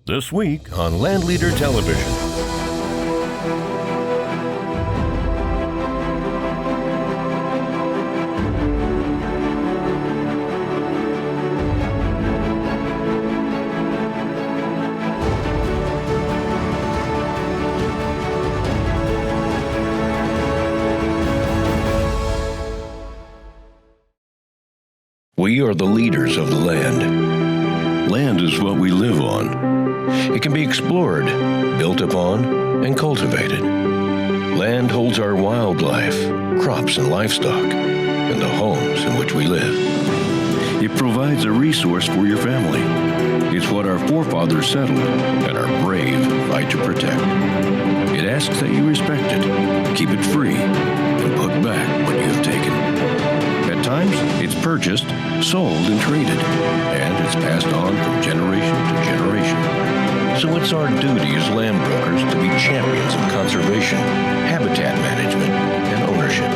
This week on LandLeader Television. We are the leaders of the land. Land is what we live on. It can be explored, built upon, and cultivated. Land holds our wildlife, crops and livestock, and the homes in which we live. It provides a resource for your family. It's what our forefathers settled and our brave fight to protect. It asks that you respect it, keep it free, and put back what you have taken. At times, it's purchased, sold, and traded, and it's passed on from generation to generation. So it's our duty as land brokers to be champions of conservation, habitat management, and ownership.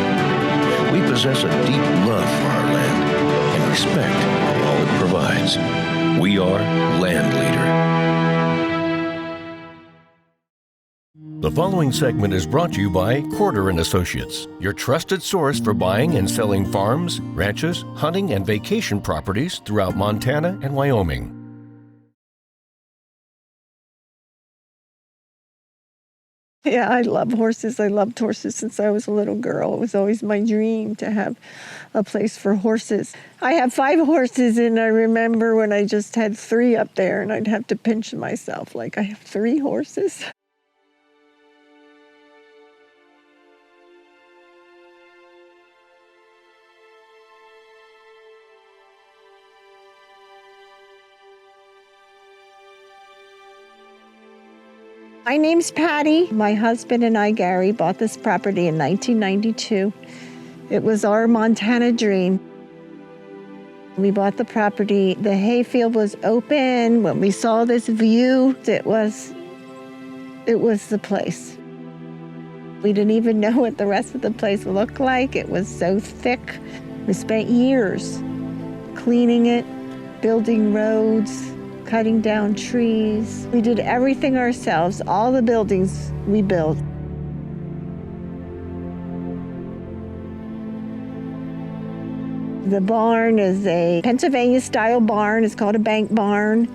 We possess a deep love for our land and respect for all it provides. We are LandLeader. The following segment is brought to you by Corder & Associates, your trusted source for buying and selling farms, ranches, hunting, and vacation properties throughout Montana and Wyoming. Yeah, I love horses. I loved horses since I was a little girl. It was always my dream to have a place for horses. I have 5 horses, and I remember when I just had 3 up there, and I'd have to pinch myself, like, I have 3 horses? My name's Patty. My husband and I, Gary, bought this property in 1992. It was our Montana dream. We bought the property. The hayfield was open. When we saw this view, it was the place. We didn't even know what the rest of the place looked like. It was so thick. We spent years cleaning it, building roads, cutting down trees. We did everything ourselves, all the buildings we built. The barn is a Pennsylvania-style barn. It's called a bank barn.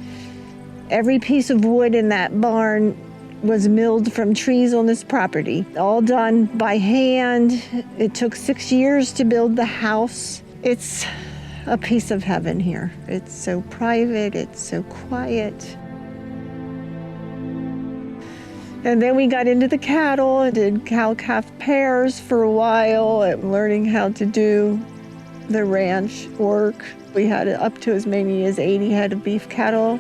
Every piece of wood in that barn was milled from trees on this property, all done by hand. It took 6 years to build the house. It's a piece of heaven here. It's so private, it's so quiet. And then we got into the cattle and did cow-calf pairs for a while and learning how to do the ranch work. We had up to as many as 80 head of beef cattle.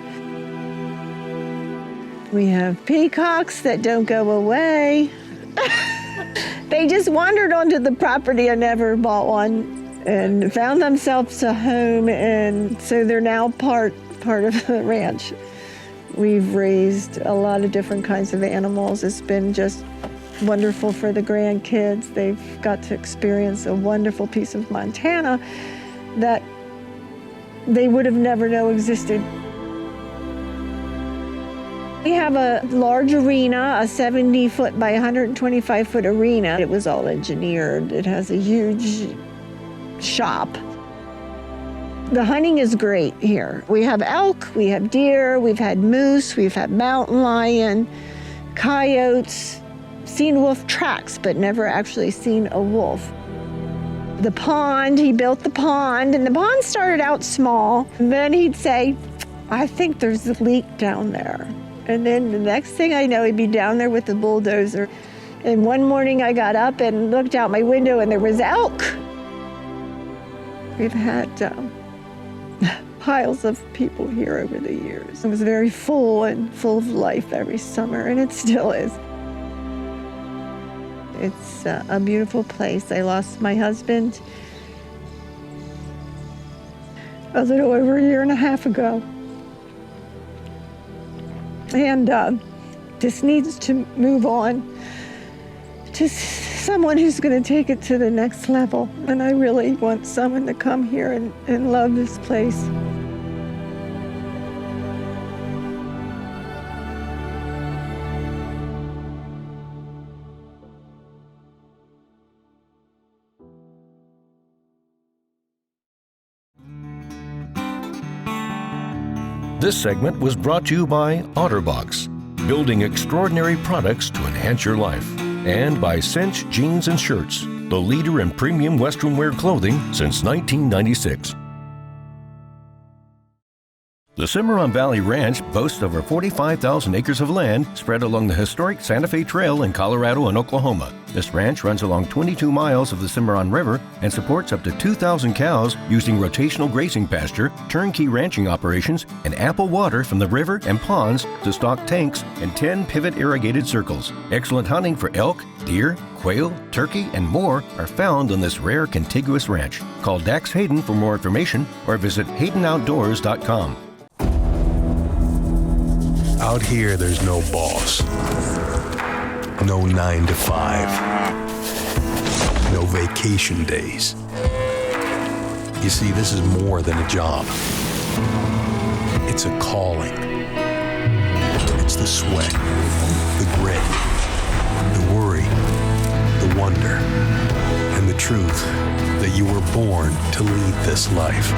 We have peacocks that don't go away. They just wandered onto the property. I never bought one, and found themselves a home, and so they're now part of the ranch. We've raised a lot of different kinds of animals. It's been just wonderful for the grandkids. They've got to experience a wonderful piece of Montana that they would have never known existed. We have a large arena, a 70-foot by 125-foot arena. It was all engineered. It has a huge shop. The hunting is great here. We have elk, we have deer, we've had moose, we've had mountain lion, coyotes, seen wolf tracks, but never actually seen a wolf. The pond, he built the pond, and the pond started out small. And then he'd say, I think there's a leak down there. And then the next thing I know, he'd be down there with the bulldozer. And one morning I got up and looked out my window, and there was elk. We've had piles of people here over the years. It was very full and full of life every summer, and it still is. It's a beautiful place. I lost my husband a little over a year and a half ago. And just needs to move on to someone who's going to take it to the next level. And I really want someone to come here and love this place. This segment was brought to you by OtterBox, building extraordinary products to enhance your life, and by Cinch Jeans and Shirts, the leader in premium Western wear clothing since 1996. The Cimarron Valley Ranch boasts over 45,000 acres of land spread along the historic Santa Fe Trail in Colorado and Oklahoma. This ranch runs along 22 miles of the Cimarron River and supports up to 2,000 cows using rotational grazing pasture, turnkey ranching operations, and ample water from the river and ponds to stock tanks and 10 pivot irrigated circles. Excellent hunting for elk, deer, quail, turkey, and more are found on this rare contiguous ranch. Call Dax Hayden for more information or visit HaydenOutdoors.com. Out here, there's no boss, no 9 to 5, no vacation days. You see, this is more than a job. It's a calling. It's the sweat, the grit, the worry, the wonder, and the truth that you were born to lead this life.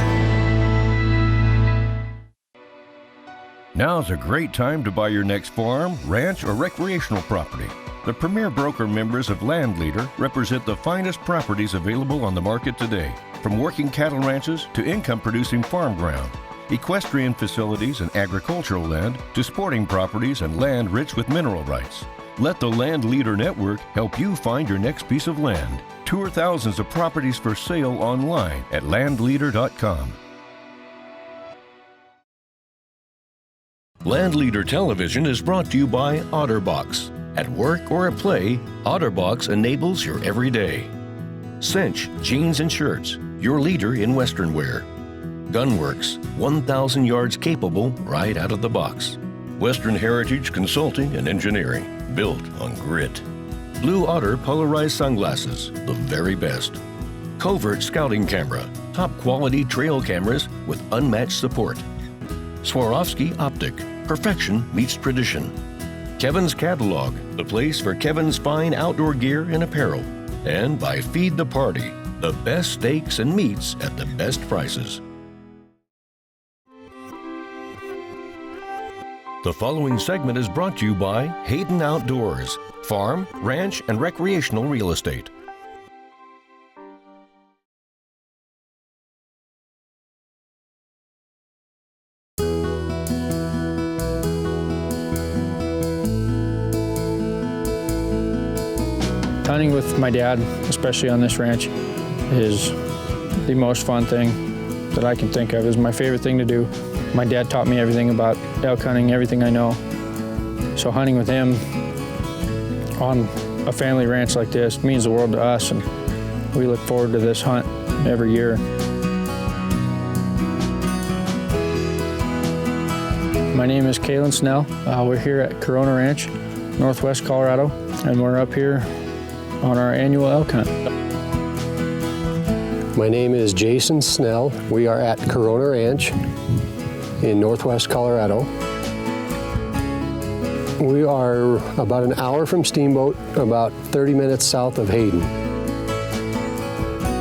Now's a great time to buy your next farm, ranch, or recreational property. The premier broker members of LandLeader represent the finest properties available on the market today, from working cattle ranches to income-producing farm ground, equestrian facilities and agricultural land to sporting properties and land rich with mineral rights. Let the LandLeader Network help you find your next piece of land. Tour thousands of properties for sale online at LandLeader.com. LandLeader Television is brought to you by OtterBox. At work or at play, OtterBox enables your everyday. Cinch Jeans and Shirts, your leader in Western wear. Gunworks, 1,000 yards capable right out of the box. Western Heritage Consulting and Engineering, built on grit. Blue Otter Polarized Sunglasses, the very best. Covert Scouting Camera, top quality trail cameras with unmatched support. Swarovski Optic, perfection meets tradition. Kevin's Catalog, the place for Kevin's fine outdoor gear and apparel. And by Feed the Party, the best steaks and meats at the best prices. The following segment is brought to you by Hayden Outdoors, farm, ranch, and recreational real estate. Hunting with my dad, especially on this ranch, is the most fun thing that I can think of. It's my favorite thing to do. My dad taught me everything about elk hunting, everything I know. So hunting with him on a family ranch like this means the world to us, and we look forward to this hunt every year. My name is Kalen Snell. We're here at Corona Ranch, Northwest Colorado, and we're up here on our annual elk hunt. My name is Jason Snell. We are at Corona Ranch in Northwest Colorado. We are about an hour from Steamboat, about 30 minutes south of Hayden.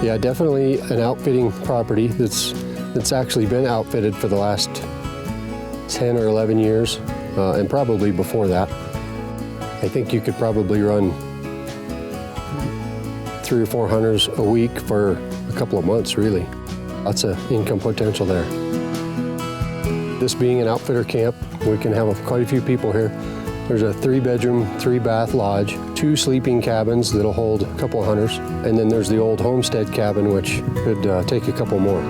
Yeah, definitely an outfitting property that's actually been outfitted for the last 10 or 11 years, and probably before that. I think you could probably run 3 or 4 hunters a week for a couple of months, really. Lots of income potential there. This being an outfitter camp, we can have quite a few people here. There's a 3-bedroom, 3-bath lodge, 2 sleeping cabins that'll hold a couple of hunters, and then there's the old homestead cabin, which could take a couple more.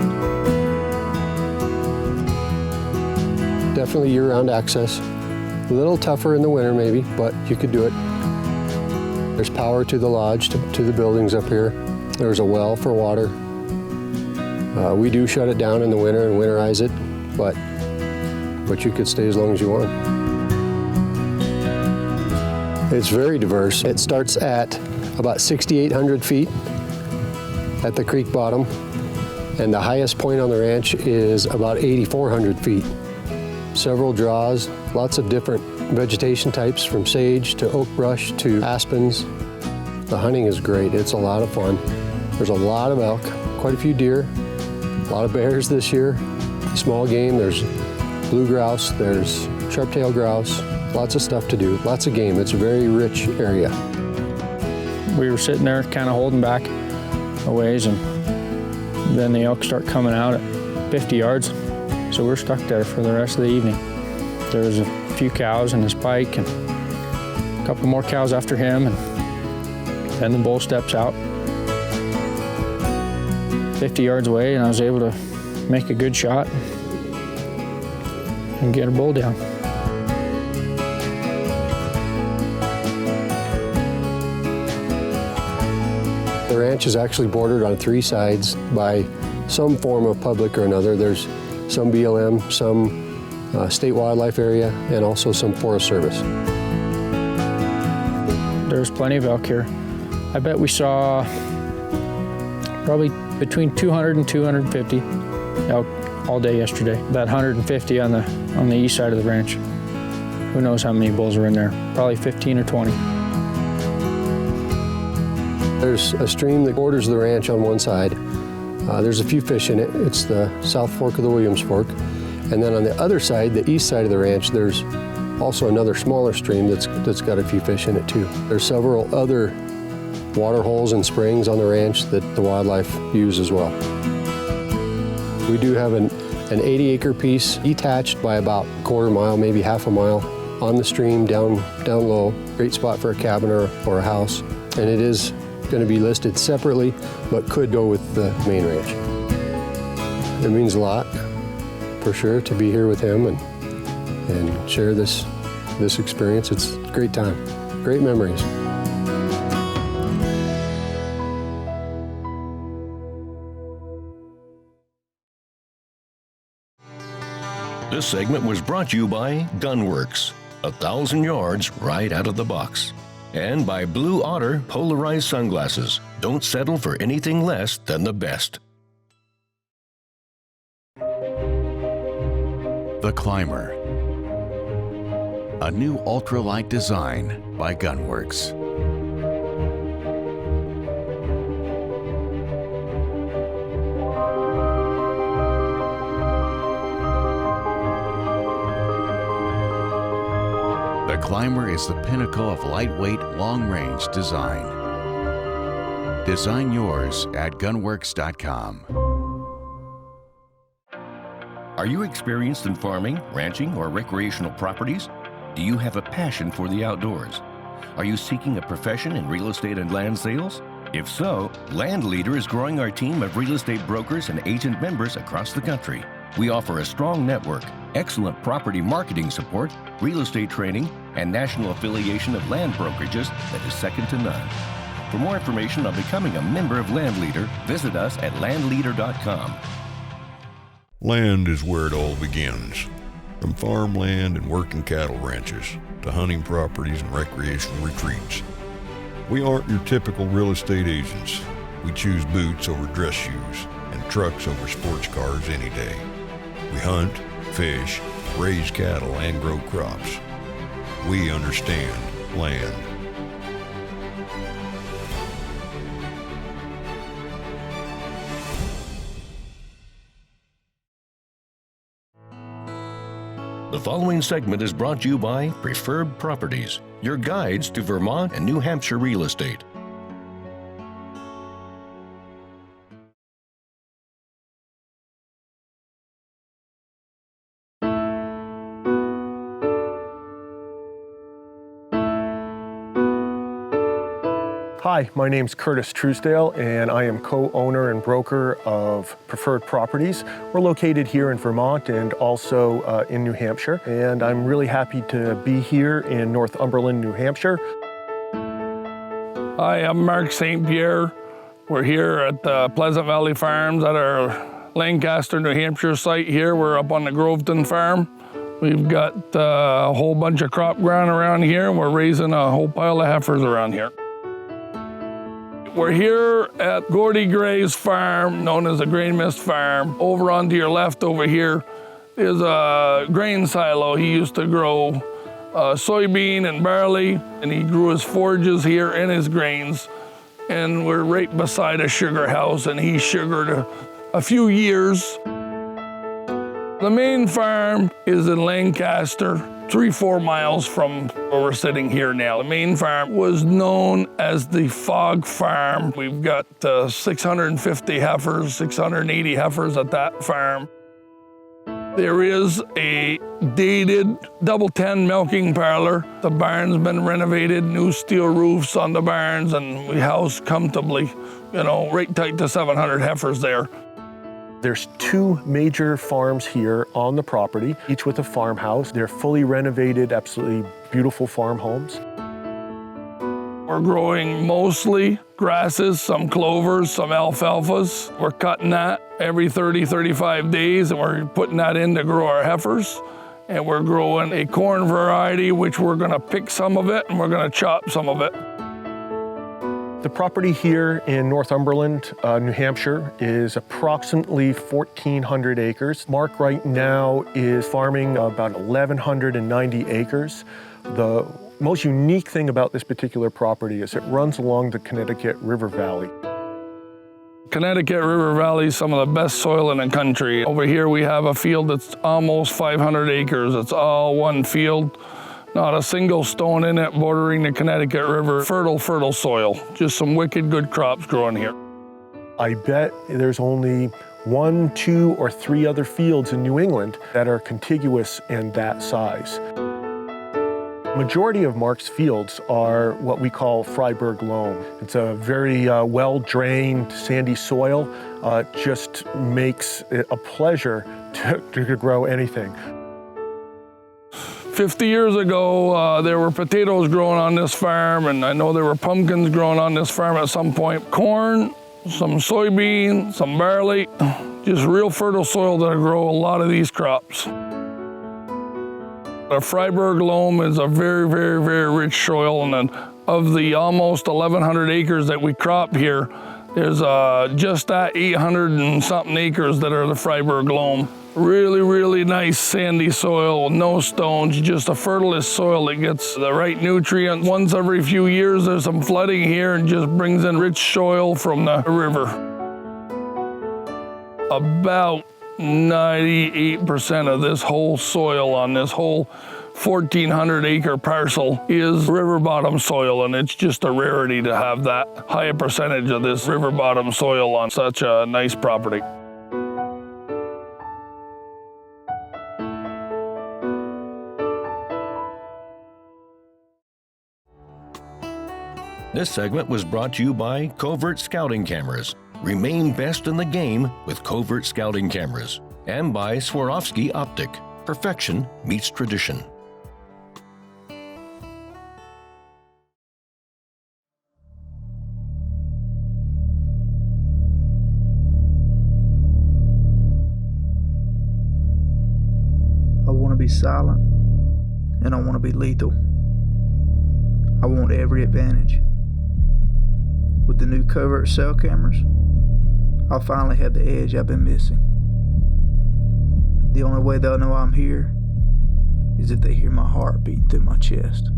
Definitely year-round access. A little tougher in the winter maybe, but you could do it. There's power to the lodge, to the buildings up here. There's a well for water. We do shut it down in the winter and winterize it, but you could stay as long as you want. It's very diverse. It starts at about 6,800 feet at the creek bottom, and the highest point on the ranch is about 8,400 feet. Several draws, lots of different vegetation types, from sage to oak brush to aspens. The hunting is great. It's a lot of fun. There's a lot of elk, quite a few deer, a lot of bears this year. Small game, there's blue grouse, there's sharp-tailed grouse, lots of stuff to do, lots of game. It's a very rich area. We were sitting there kind of holding back a ways, and then the elk start coming out at 50 yards. So we're stuck there for the rest of the evening. There was a few cows and his pike and a couple more cows after him, and then the bull steps out 50 yards away, and I was able to make a good shot and get a bull down. The ranch is actually bordered on 3 sides by some form of public or another. There's some BLM, some state wildlife area, and also some Forest Service. There's plenty of elk here. I bet we saw probably between 200 and 250 elk all day yesterday. That 150 on the east side of the ranch. Who knows how many bulls are in there? Probably 15 or 20. There's a stream that borders the ranch on one side. There's a few fish in it. It's the South Fork of the Williams Fork. And then on the other side, the east side of the ranch, there's also another smaller stream that's got a few fish in it too. There's several other water holes and springs on the ranch that the wildlife use as well. We do have an 80-acre piece detached by about a quarter mile, maybe half a mile, on the stream down low. Great spot for a cabin or a house. And it is going to be listed separately, but could go with the main ranch. It means a lot, for sure, to be here with him and share this experience. It's a great time, great memories. This segment was brought to you by Gunworks, 1,000 yards right out of the box. And by Blue Otter Polarized Sunglasses. Don't settle for anything less than the best. The Climber, a new ultralight design by Gunworks. The Climber is the pinnacle of lightweight, long-range design. Design yours at gunworks.com. Are you experienced in farming, ranching, or recreational properties? Do you have a passion for the outdoors? Are you seeking a profession in real estate and land sales? If so, LandLeader is growing our team of real estate brokers and agent members across the country. We offer a strong network, excellent property marketing support, real estate training, and national affiliation of land brokerages that is second to none. For more information on becoming a member of LandLeader, visit us at landleader.com. Land is where it all begins. From farmland and working cattle ranches to hunting properties and recreational retreats. We aren't your typical real estate agents. We choose boots over dress shoes and trucks over sports cars any day. We hunt, fish, raise cattle, and grow crops. We understand land. The following segment is brought to you by Refurb Properties, your guides to Vermont and New Hampshire real estate. Hi, my name's Curtis Truesdale, and I am co-owner and broker of Refurb Properties. We're located here in Vermont and also in New Hampshire, and I'm really happy to be here in Northumberland, New Hampshire. Hi, I'm Mark St. Pierre. We're here at the Pleasant Valley Farms at our Lancaster, New Hampshire site here. We're up on the Groveton farm. We've got a whole bunch of crop ground around here, and we're raising a whole pile of heifers around here. We're here at Gordy Gray's farm, known as the Grain Mist Farm. Over on to your left over here is a grain silo. He used to grow soybean and barley, and he grew his forages here and his grains. And we're right beside a sugar house, and he sugared a few years. The main farm is in Lancaster, 3-4 miles from where we're sitting here now. The main farm was known as the Fog Farm. We've got 650 heifers, 680 heifers at that farm. There is a dated double 10 milking parlor. The barn's been renovated, new steel roofs on the barns, and we house comfortably, right tight to 700 heifers there. There's 2 major farms here on the property, each with a farmhouse. They're fully renovated, absolutely beautiful farm homes. We're growing mostly grasses, some clovers, some alfalfas. We're cutting that every 30, 35 days, and we're putting that in to grow our heifers. And we're growing a corn variety, which we're gonna pick some of it, and we're gonna chop some of it. The property here in Northumberland, New Hampshire, is approximately 1,400 acres. Mark right now is farming about 1,190 acres. The most unique thing about this particular property is it runs along the Connecticut River Valley. Connecticut River Valley is some of the best soil in the country. Over here we have a field that's almost 500 acres. It's all one field. Not a single stone in it, bordering the Connecticut River. Fertile, fertile soil. Just some wicked good crops growing here. I bet there's only 1, 2, or 3 other fields in New England that are contiguous and that size. Majority of Mark's fields are what we call Freiberg loam. It's a very well-drained, sandy soil. Just makes it a pleasure to grow anything. 50 years ago, there were potatoes growing on this farm, and I know there were pumpkins growing on this farm at some point. Corn, some soybean, some barley, just real fertile soil that'll grow a lot of these crops. A Freiberg loam is a very, very, very rich soil, and then of the almost 1,100 acres that we crop here, there's just that 800 and something acres that are the Freiberg loam. Really, really nice sandy soil with no stones, just a fertile soil that gets the right nutrients. Once every few years there's some flooding here and just brings in rich soil from the river. About 98% of this whole soil on this whole 1,400 acre parcel is river bottom soil, and it's just a rarity to have that high a percentage of this river bottom soil on such a nice property. This segment was brought to you by Covert Scouting Cameras. Remain best in the game with Covert Scouting Cameras. And by Swarovski Optic. Perfection meets tradition. I want to be silent, and I want to be lethal. I want every advantage. With the new covert cell cameras, I'll finally have the edge I've been missing. The only way they'll know I'm here is if they hear my heart beating through my chest.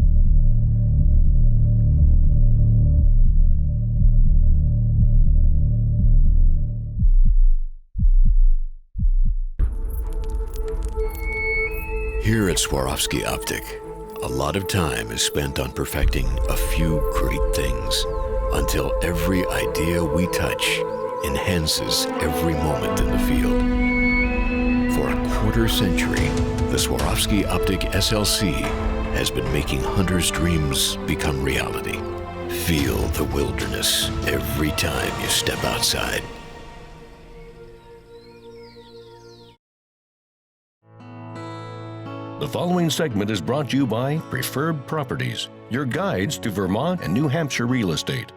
Here at Swarovski Optic, a lot of time is spent on perfecting a few great things until every idea we touch enhances every moment in the field. For a quarter century, the Swarovski Optic SLC has been making hunters' dreams become reality. Feel the wilderness every time you step outside. The following segment is brought to you by Refurb Properties, your guides to Vermont and New Hampshire real estate.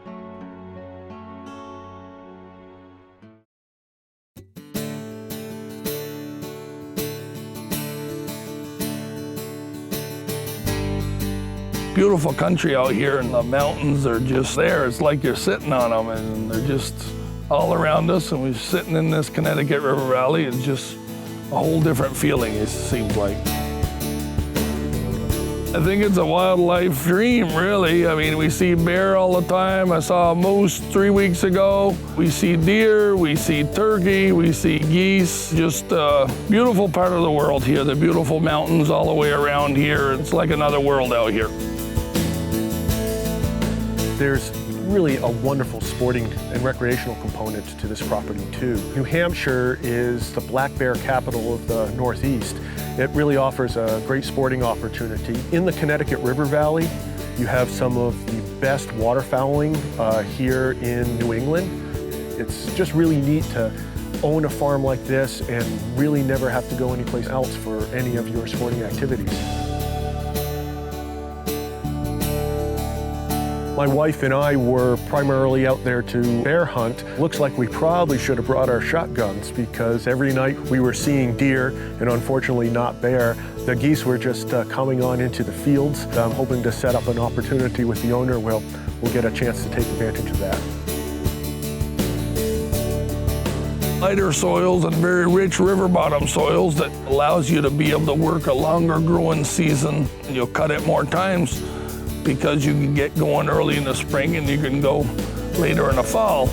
Beautiful country out here, and the mountains are just there. It's like you're sitting on them, and they're just all around us, and we're sitting in this Connecticut River Valley. It's just a whole different feeling, it seems like. I think it's a wildlife dream, really. I mean, we see bear all the time. I saw a moose 3 weeks ago. We see deer, we see turkey, we see geese. Just a beautiful part of the world here. The beautiful mountains all the way around here. It's like another world out here. There's really a wonderful sporting and recreational component to this property too. New Hampshire is the black bear capital of the Northeast. It really offers a great sporting opportunity. In the Connecticut River Valley, you have some of the best waterfowling here in New England. It's just really neat to own a farm like this and really never have to go anyplace else for any of your sporting activities. My wife and I were primarily out there to bear hunt. Looks like we probably should have brought our shotguns because every night we were seeing deer and unfortunately not bear. The geese were just coming on into the fields. I'm hoping to set up an opportunity with the owner. We'll get a chance to take advantage of that. Lighter soils and very rich river bottom soils that allows you to be able to work a longer growing season. You'll cut it more times because you can get going early in the spring and you can go later in the fall.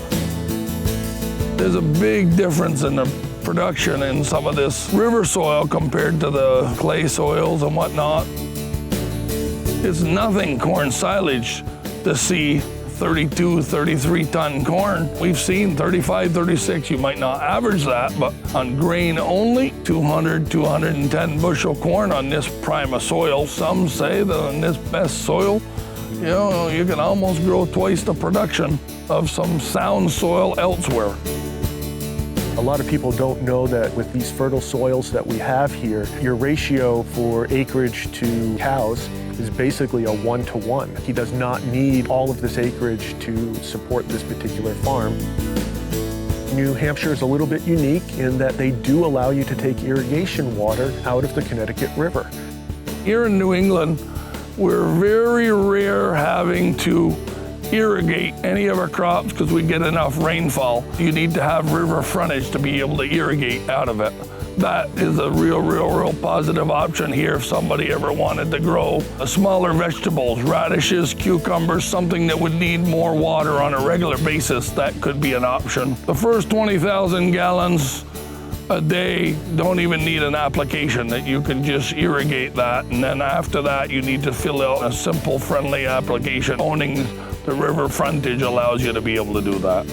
There's a big difference in the production in some of this river soil compared to the clay soils and whatnot. It's nothing corn silage to see 32, 33 ton corn. We've seen 35, 36. You might not average that, but on grain only, 200, 210 bushel corn on this prime of soil. Some say that on this best soil, you know, you can almost grow twice the production of some sound soil elsewhere. A lot of people don't know that with these fertile soils that we have here, your ratio for acreage to cows is basically a 1-to-1. He does not need all of this acreage to support this particular farm. New Hampshire is a little bit unique in that they do allow you to take irrigation water out of the Connecticut River. Here in New England, we're very rare having to irrigate any of our crops because we get enough rainfall. You need to have river frontage to be able to irrigate out of it. That is a real positive option here if somebody ever wanted to grow smaller vegetables, radishes, cucumbers, something that would need more water on a regular basis. That could be an option. The first 20,000 gallons a day don't even need an application, that you can just irrigate that, and then after that you need to fill out a simple friendly application. Owning the river frontage allows you to be able to do that.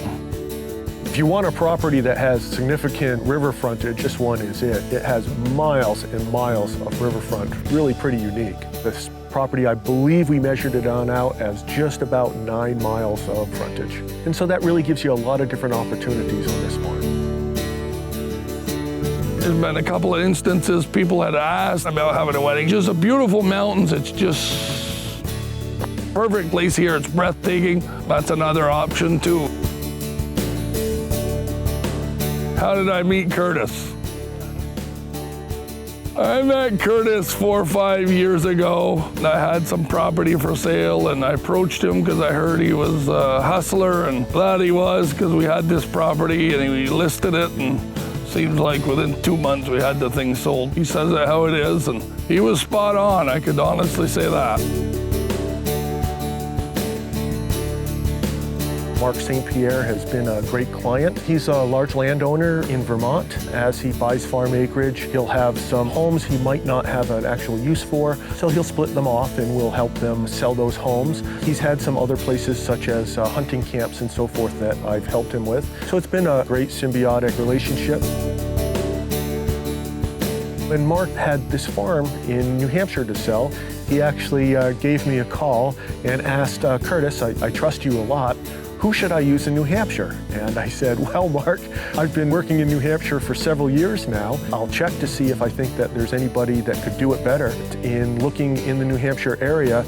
If you want a property that has significant river frontage, this one is it. It has miles and miles of riverfront, really pretty unique. This property, I believe we measured it on out as just about 9 miles of frontage. And so that really gives you a lot of different opportunities on this farm. There's been a couple of instances people had asked about having a wedding. Just a beautiful mountains. It's just perfect place here. It's breathtaking. That's another option too. How did I meet Curtis? I met Curtis 4 or 5 years ago. I had some property for sale and I approached him because I heard he was a hustler, and glad he was because we had this property and he listed it, and seems like within 2 months we had the thing sold. He says it how it is, and he was spot on. I could honestly say that. Mark St. Pierre has been a great client. He's a large landowner in Vermont. As he buys farm acreage, he'll have some homes he might not have an actual use for, so he'll split them off and we'll help them sell those homes. He's had some other places such as hunting camps and so forth that I've helped him with. So it's been a great symbiotic relationship. When Mark had this farm in New Hampshire to sell, he actually gave me a call and asked, Curtis, I trust you a lot. Who should I use in New Hampshire? And I said, well, Mark, I've been working in New Hampshire for several years now. I'll check to see if I think that there's anybody that could do it better. In looking in the New Hampshire area,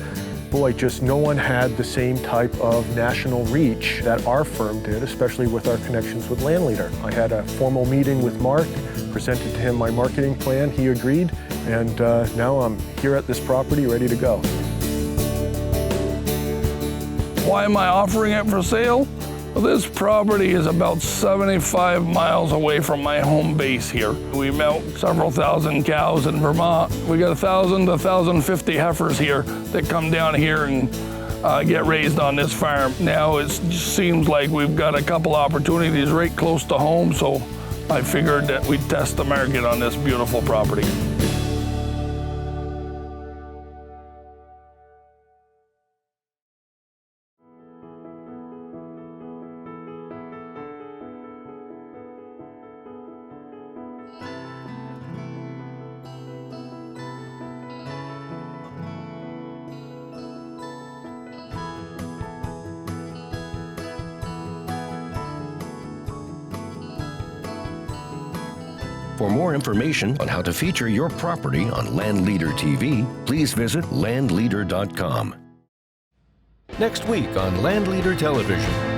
boy, just no one had the same type of national reach that our firm did, especially with our connections with LandLeader. I had a formal meeting with Mark, presented to him my marketing plan, he agreed, and now I'm here at this property ready to go. Why am I offering it for sale? Well, this property is about 75 miles away from my home base here. We milk several thousand cows in Vermont. We got 1,000 to 1,050 heifers here that come down here and get raised on this farm. Now it just seems like we've got a couple opportunities right close to home, so I figured that we'd test the market on this beautiful property. For more information on how to feature your property on LandLeader TV, please visit landleader.com. Next week on LandLeader Television.